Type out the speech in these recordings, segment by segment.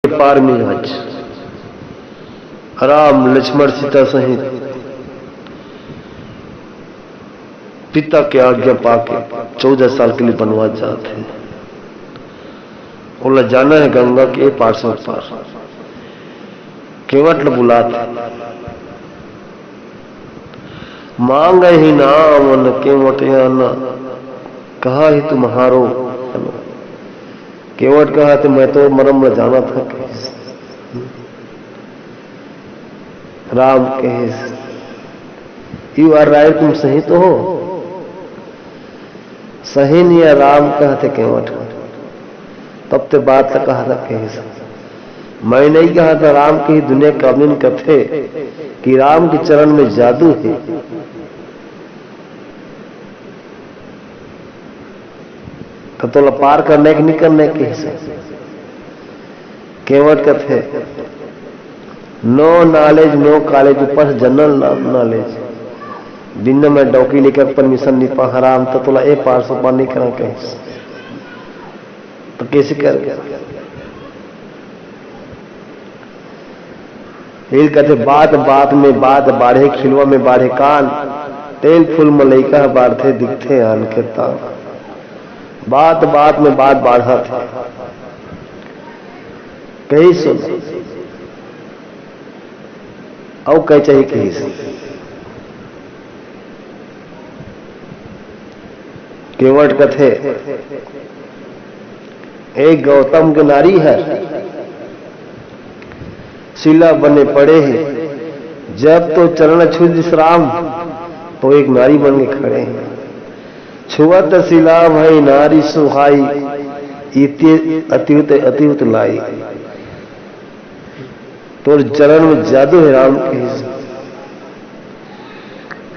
पार में आज राम लक्ष्मण सीता सहित पिता की आज्ञा पाके 14 साल के लिए बनवास जाते हैं। बोला जाना है गंगा के पार से पार। केवट बुलाते मांग ही नाम न केवट आना कहा ही तुम्हारो। केवट कहा तो मैं तो मरम में जाना था। राम कहे यू आर राइट, तुम सही तो हो। सही नहीं है राम कहते केवट। तब ते बात तक कहा था कहीं मैं नहीं कहा था राम की दुनिया काबिन कथे कि राम के चरण में जादू है। तो पार करने के नहीं करने के केवट कथे नो नॉलेज नो कॉलेज ऊपर जनरल नॉलेज दिन में डौकी लेकर परमिशन नहीं पा हराम तो तोला ए पार से पार नहीं करा कहीं तो कैसे कर फिर कहते बात बात में बात बाढ़े खिलवा में बाढ़े कान तेल फूल मलैका बाढ़ते दिखते आन के तान। बात बात में बात बाढ़ा थे कहीं सुन और कह चाहिए कहीं से केवट कथे एक गौतम के नारी है शिला बने पड़े हैं जब तो चरण छू विश्राम तो एक नारी बन के खड़े हैं। छुअत शिला भई नारी सुहाई अतिउत अतिउत लाई। तो चरण में जादू है राम के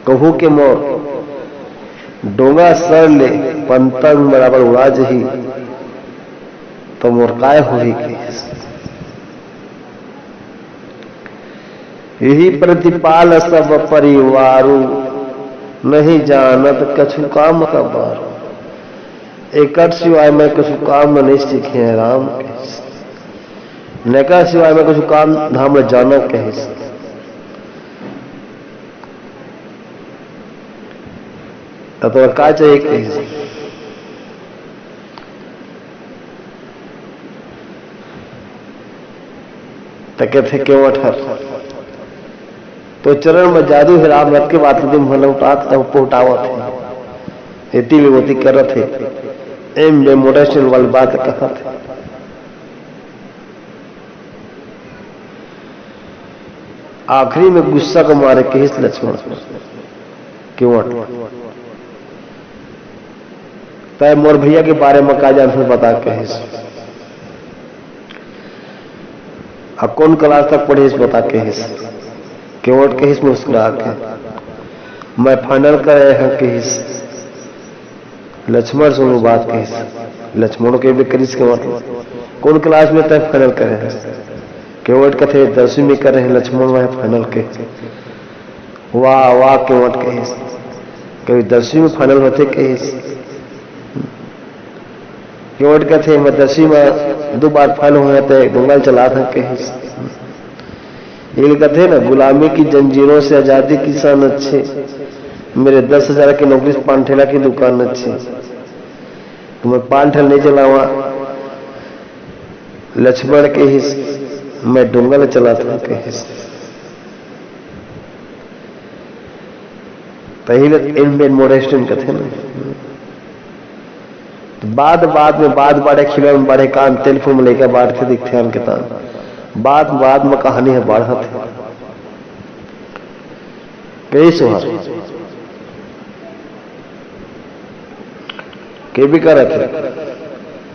कहू के मोर डोंगा सर ले पंतंग बराबर उड़ा जही तो मोर काय हुई के यही प्रतिपाल सब परिवारू नहीं जानत कछु काम का बार। एक सिवाय मैं कछु काम नहीं सीखे हैं राम के नका सिवाय मैं कछु काम धाम में जाना कहे तो का चाहिए कहीं तके थे केवट हर तो चरण में जादू है राम रथ के बात दिन भले उठात उठावा थे इतनी विभूति कर रहे थे एम बे मोटेशन वाली बात कहा थे। आखिरी में गुस्सा को मारे केस लक्ष्मण केवट तय मोर भैया के बारे में का जान बता कहे अब कौन क्लास तक पढ़े बता कहे केवट कहिस मुस्कुरा के मैं फाइनल कर रहे हैं कहिस लक्ष्मण सुनो बात कहिस लक्ष्मण के भी करिस के मतलब कौन क्लास में तय फाइनल करे हैं केवट कथे 10वीं में कर रहे हैं लक्ष्मण वह फाइनल के वाह वाह केवट कहिस कभी 10वीं में फाइनल होते कहिस केवट कथे मैं 10वीं में 2 बार फाइनल हुए थे गंगाल चला था कहिस ये कहते ना गुलामी की जंजीरों से आजादी किसान अच्छे मेरे 10,000 की नौकरी से पान ठेला की दुकान अच्छी तो मैं पान ठेला नहीं चलावा लक्ष्मण के ही मैं डोंगल चलाता के ही पहले इन मोडेस्टन कथे ना तो बाद में बाढ़े खिलौन में बाढ़े कान तेल फूल में लेकर बाढ़ते दिखते हैं उनके तान बाद में कहानी है बढ़ा थे कई सुहार के भी कर थे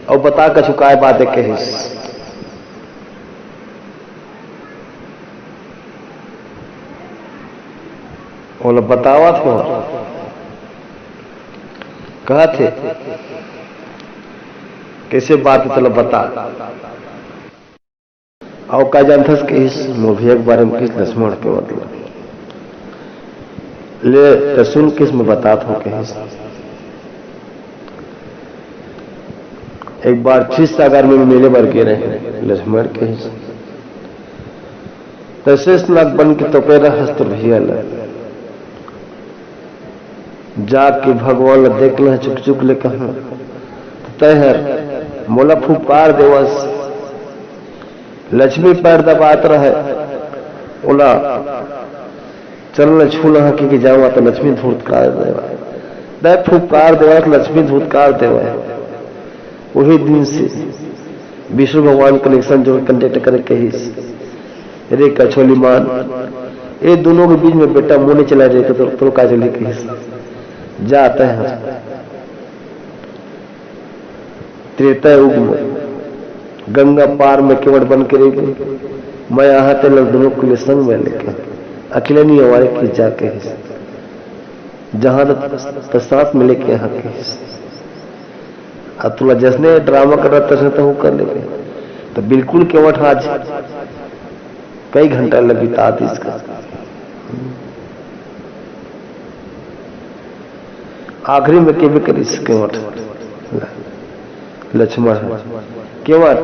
और बता का चुकाए बातें कही बोला बतावा था कहा थे कैसे बात चलो बता और का जानथस कि इस मुभिया के बारे में किस लक्ष्मण के मतलब ले सुन किस में बता हो कि एक बार क्षीरसागर में मेले भर के रहे लक्ष्मण के तशेष नाग बन के तपेरा हस्त भैया जाके भगवान देख ल चुक चुक ले कहा तहर मोला फुकार देवस लक्ष्मी पैर दबात रहे ओला चलन छूला कि जावा तो लक्ष्मी धूतकार देवा दे फुकार देवा लक्ष्मी धूतकार देवा। वही दिन से विष्णु भगवान कनेक्शन जो कंटेक्ट करे कही रे कछोली मान ये दोनों के बीच में बेटा मुंह नहीं चला जाए तो का चली कही जाता है त्रेता युग में गंगा पार में केवट बन के रही मैं यहाँ ते लोग दोनों के लिए संग में लेके अकेले नहीं हमारे की जाके जहां तक साथ में लेके यहाँ के अब तुला जैसने ड्रामा कर रहा तैसे तो कर लेंगे तो बिल्कुल केवट आज कई घंटा लगी तात इसका आखिरी में के भी करी केवट लक्ष्मण केवट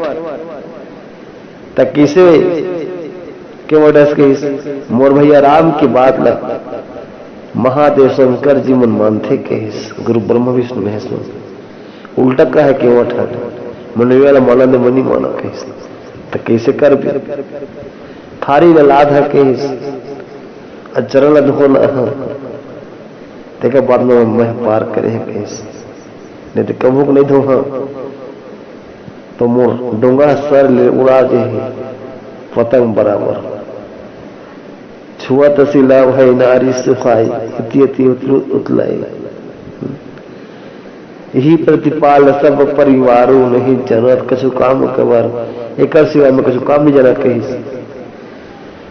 तक किसे केवट के मोर भैया राम की बात लग महादेव शंकर जी मन मानते के गुरु ब्रह्मा विष्णु महेश उल्टा का है केवट है मन वाला माना ने मनी माना कही तो कैसे कर भी थारी लाद है कही चरण धोना देखा बाद में मैं पार करे कही नहीं तो कबूक नहीं धो हाँ तो मोर डोंगा सर ले उड़ा दे पतंग बराबर छुआ तसीला भाई नारी सुखाई इति उतलाई यही प्रतिपाल सब परिवारों नहीं जनत कछु काम कबर एक सिवा में कछु काम नहीं जनत कही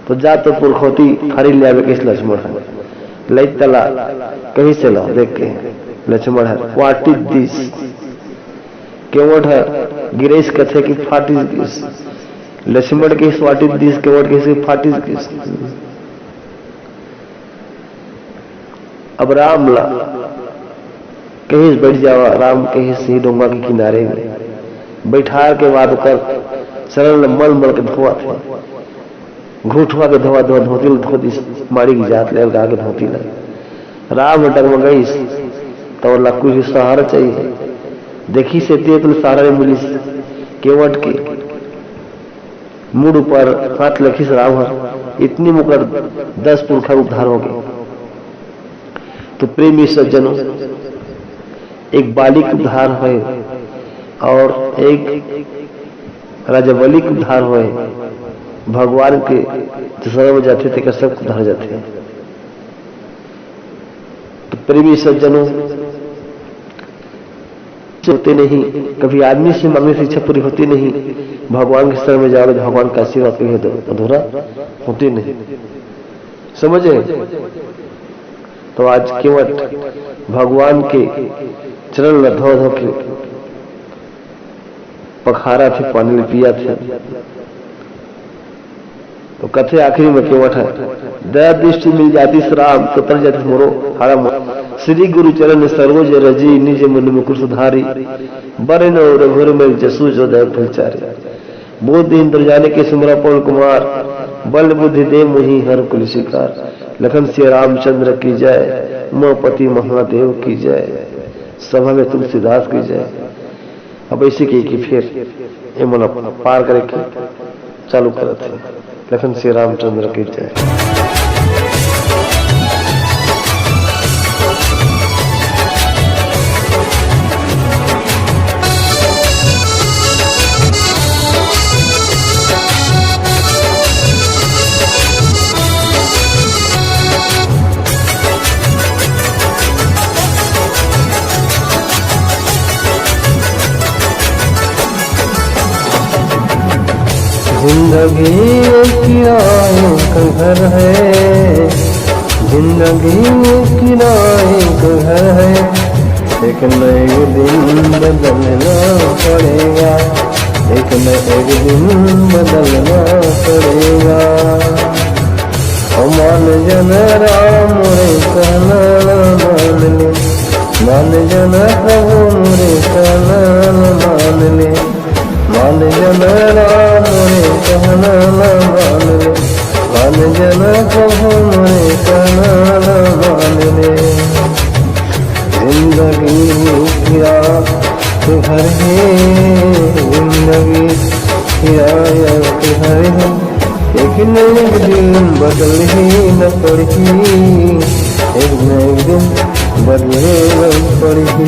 तो जा तो पुरखोती हरी लिया किस लक्ष्मण लई तला कहीं से लो देख के लक्ष्मण है व्हाट इज दिस केवट है गिरीश कथे की फाट इज दिस लक्ष्मण के व्हाट इज दिस केवट के फाट इज दिस। अब राम ला कहीं बैठ जावा राम कहीं से डोंगा के किनारे में बैठा के बाद कर सरल मल मल के धोआ थे घूठवा के धोआ धोआ धोती धोती मारी की जात ले गा के धोती लगे राम डगमगई तो लक्कू ही सहारा चाहिए देखी से तो सहारा मिली केवट के मुड़ पर हाथ लखी से राम इतनी मुकर 10 पुरखा उद्धार हो गए। तो प्रेमी सज्जनों एक बालिक उद्धार हुए और एक राजबलिक उद्धार हुए भगवान के जो सर्व जाते थे सब उद्धार जाते हैं। तो प्रेमी सज्जनों होते नहीं कभी आदमी से मांगने से इच्छा पूरी होती नहीं भगवान के शरण में जाओगे भगवान का आशीर्वाद कभी अधूरा होती नहीं समझे। तो आज केवट भगवान के चरण में धो धो के पखारा थे पानी पिया थे। तो कथे आखिरी में केवट है दया दृष्टि मिल जाती श्राम तो तर जाती मोरो हरा श्री गुरु चरण सरोज रजी निज मन में कुछ सुधारी बरे न रघुर में जसु जो दया फलचारी बुद्धि इंद्र जाने के सुमरा पवन कुमार बल बुद्धि दे मुहि हर कुल शिकार लखन श्री रामचंद्र की जय उमापति महादेव की जय सभा में तुलसीदास की जय। अब ऐसे की फिर ये मन पार करे के चालू करते लखन श्री रामचंद्र की जय। जिंदगी किराए का घर है जिंदगी किराए का घर है एक नए दिन बदलना पड़ेगा एक नए दिन बदलना पड़ेगा। मान जन राम रे कहना मान ले मान जन प्रभु मोरे कहना न मान ले, मान जन राम मोरे कहना न मान ले, मान जन प्रभु मोरे कहना न मान ले। जिंदगी किया तो घर है, जिंदगी किया तो घर है, लेकिन एक दिन बदल ही न पड़ती, एक न एक दिन बदले न पड़ती।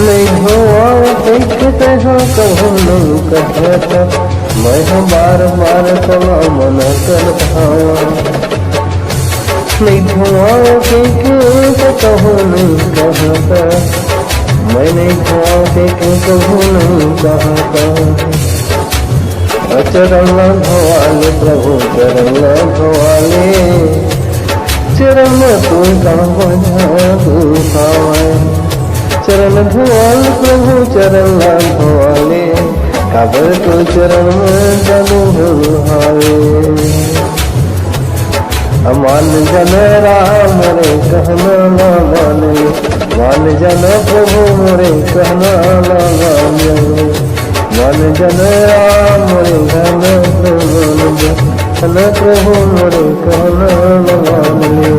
नहीं धोआ देखते हो कहो नहीं कहता, मैं हम बार बार तला मन करता। नहीं धोआ देखे कहो नहीं कहता, मैं नहीं धोआ देखे कहो नहीं कहता। चरण धोवाले प्रभु चरण धोवाले, चरण तू कहाँ तू पावे। चरण धोवाल प्रभु चरण धोवाले, काबर तो चरण में जनु हावे। मान जन राम रे कहना न मान ले, मान जन प्रभु मोरे कहना न मान ले, मान जन राम रे कहना प्रभु मोरे कहना न मान ले।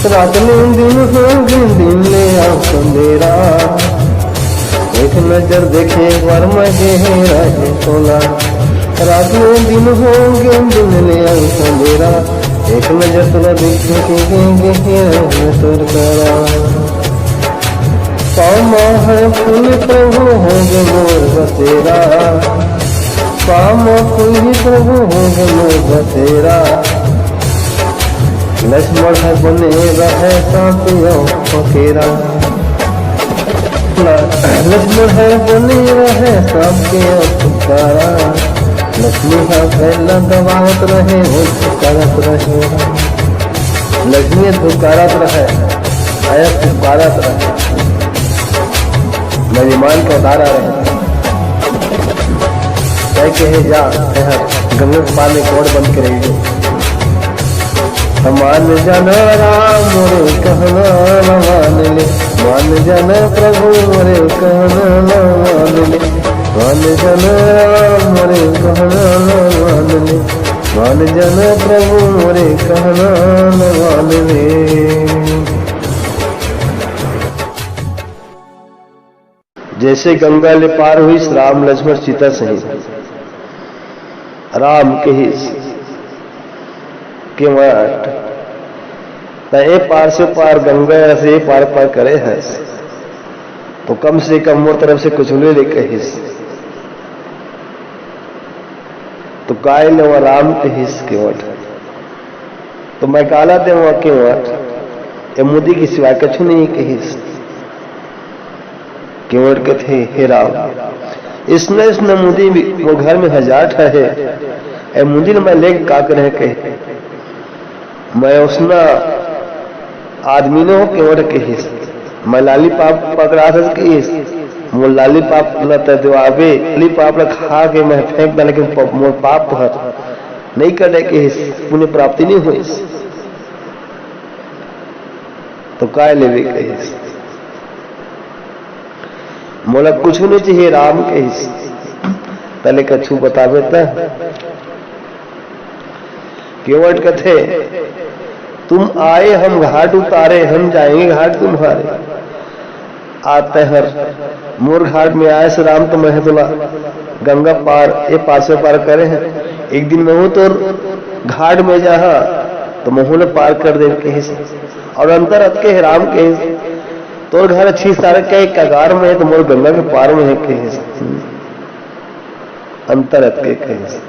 रात में दिन हो दिन ले आओ संदेरा, एक नजर देखे बार मजे रहे तोला। रात में दिन हो दिन ले आओ संदेरा, एक नजर तोला देखे के तुर करा। पामा है फूल प्रभु होंगे मोर बसेरा, पामा फूल प्रभु होंगे मोर बसेरा। लक्ष्मण है बने रहे साथियों फकीरा, लक्ष्मण है बने रहे साथियों फकीरा। लक्ष्मी का पहला दबावत रहे वो पुकारत रहे, लक्ष्मी पुकारत रहे आया पुकारत रहे, मेहमान को उतारा रहे। कहे जा गंगा पानी कोड़ बंद करेगी। मान जन राम मोरे कहना न मान ले, मान जन प्रभु मोरे कहना न मान ले, मान जन राम मोरे कहना न मान ले, मान जन प्रभु मोरे कहना न मान ले। जैसे गंगा ले पार हुई राम लक्ष्मण सीता सहित, राम के ही के वाट ए पार से पार गंगा से पार पार करे है, तो कम से कम मोर तरफ से कुछ ले ले कहिस, तो काय ले वह राम के हिस के वट, तो मैं काला दे वह के वट ए मुदी की सिवाय कछु नहीं कहिस केवट के थे हे राम। इसने मुदी वो घर में हजार ठहे ए मुदी ने मैं लेके का करे कहे, मैं उसना आदमी ने हो केवट के हिस, मैं लाली पाप पकड़ा था कि वो लाली पाप लता दिवावे लाली पाप ला खा के मैं फेंक दा, लेकिन मोर पाप हत नहीं करने के हिस पुण्य प्राप्ति नहीं हुई, तो काय लेवे के हिस मोला कुछ नहीं चाहिए राम के हिस। पहले कछु बतावे था केवट कथे तुम आए हम घाट उतारे, हम जाएंगे घाट तुम्हारे। आते हर मोर घाट में आए से राम तो मैं तुला गंगा पार ये पासे पार करे हैं। एक दिन मैं हूं तो घाट में जा तो महूल पार कर दे के और अंतर अत के राम के तोर घर अच्छी सारे के कगार में है तो मोर गंगा के पार में है के अंतर अत के कहे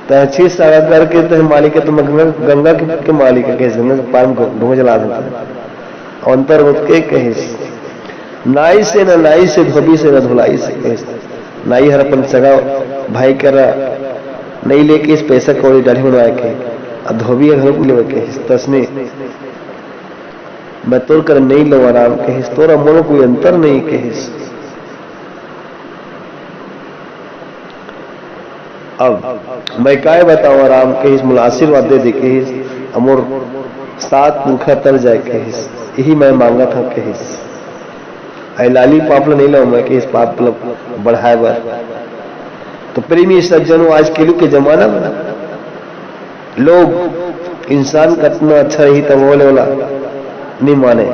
तहचीज सारा करके तो मालिक है, तो गंगा के मालिक है, गंगा के पार में ढूंढ जला देता अंतर के कहे नाई से न नाई से धोबी से न धुलाई से कहे नाई हर अपन सगा भाई कर नहीं लेके इस पैसा कौड़ी डाली बनवाए के अब धोबी घर को ले के तसने मैं तोड़ कर नहीं लो आराम कहे तोरा मोनो कोई अंतर नहीं कहे। अब मैं काय बताऊं आराम कहे मुला आशीर्वाद दे दे कहे अमोर सात मुखा तर जाए कहे यही मैं मांगा था कहे आई लाली पापला नहीं लो मैं कहे पाप बढ़ाए बार तो प्रेमी सज्जनों आज के के जमाना में लोग इंसान कितना अच्छा रही तब बोले वाला नहीं माने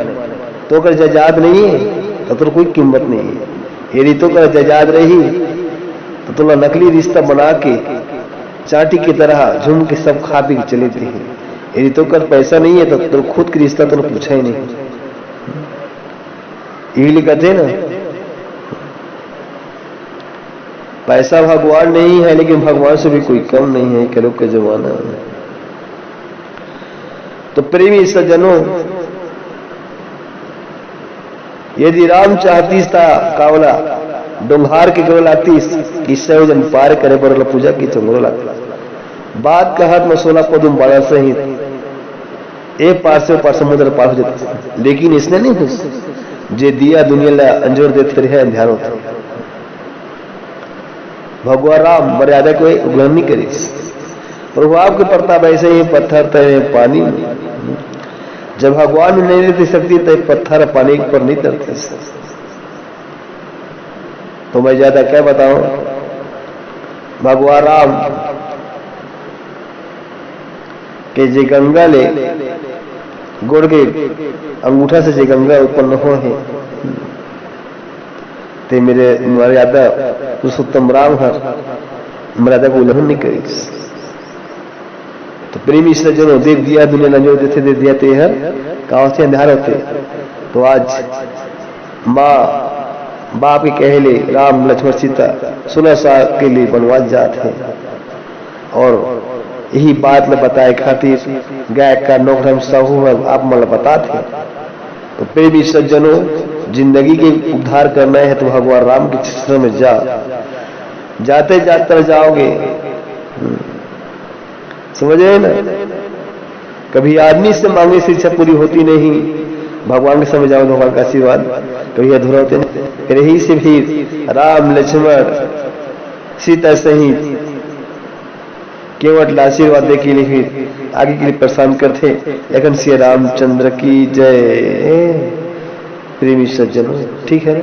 तो कर जजाद नहीं है तो कोई कीमत नहीं है। यदि तो कर जजाद रही तो तुला नकली रिश्ता बना के चाटी की तरह झूम के सब खा पी के चले थे। यदि तो कर पैसा नहीं है तो खुद की रिश्ता तो पूछा ही नहीं। यही लिखा थे ना पैसा भगवान नहीं है लेकिन भगवान से भी कोई कम नहीं है कलो के जमाना में। तो प्रेमी सज्जनों यदि राम चाहतीस था कावला डोंघार के केवल आतीस किस्से जन पार करे पर पूजा की चंगोला बात का हाथ में 16 पदुम बड़ा सहित एक पार से पार समुद्र पार हो जाता लेकिन इसने नहीं हो जे दिया दुनिया ला अंजोर देते रहे ध्यान होता भगवान राम मर्यादा को उल्लंघन नहीं करी प्रभु आपके प्रताप ऐसे ही पत्थर तय पानी जब भगवान नहीं देती शक्ति तो पत्थर पानी पर नहीं तरते। तो मैं ज्यादा क्या बताऊं भगवान राम के जे गंगा ले गुड़ के अंगूठा से जे गंगा उत्पन्न हो है ते मेरे मर्यादा पुरुषोत्तम राम हर मर्यादा को उल्लंघन नहीं करी। तो प्रेमी सज्जनों देख दिया दुनिया नजर देते दे दिया ते हर गाँव से अंधार होते। तो आज माँ बाप के कहले राम लक्ष्मण सीता 16 साल के लिए वनवास जाते हैं और यही बात में बताए खातिर गाय का नौकरम साहू आप मतलब बताते। तो प्रेमी सज्जनों जिंदगी के उद्धार करना है तो भगवान राम के चरण में जा जाते जाते जाओगे समझे ना। कभी आदमी से मांगे से इच्छा पूरी होती नहीं भगवान के समझ जाओ भगवान का आशीर्वाद कभी अधूरा होते नहीं। यही से भी राम लक्ष्मण सीता सहित केवट आशीर्वाद दे के लिए फिर आगे के लिए परेशान करते। लेकिन श्री रामचंद्र की जय। प्रेमी सज्जनों ठीक है।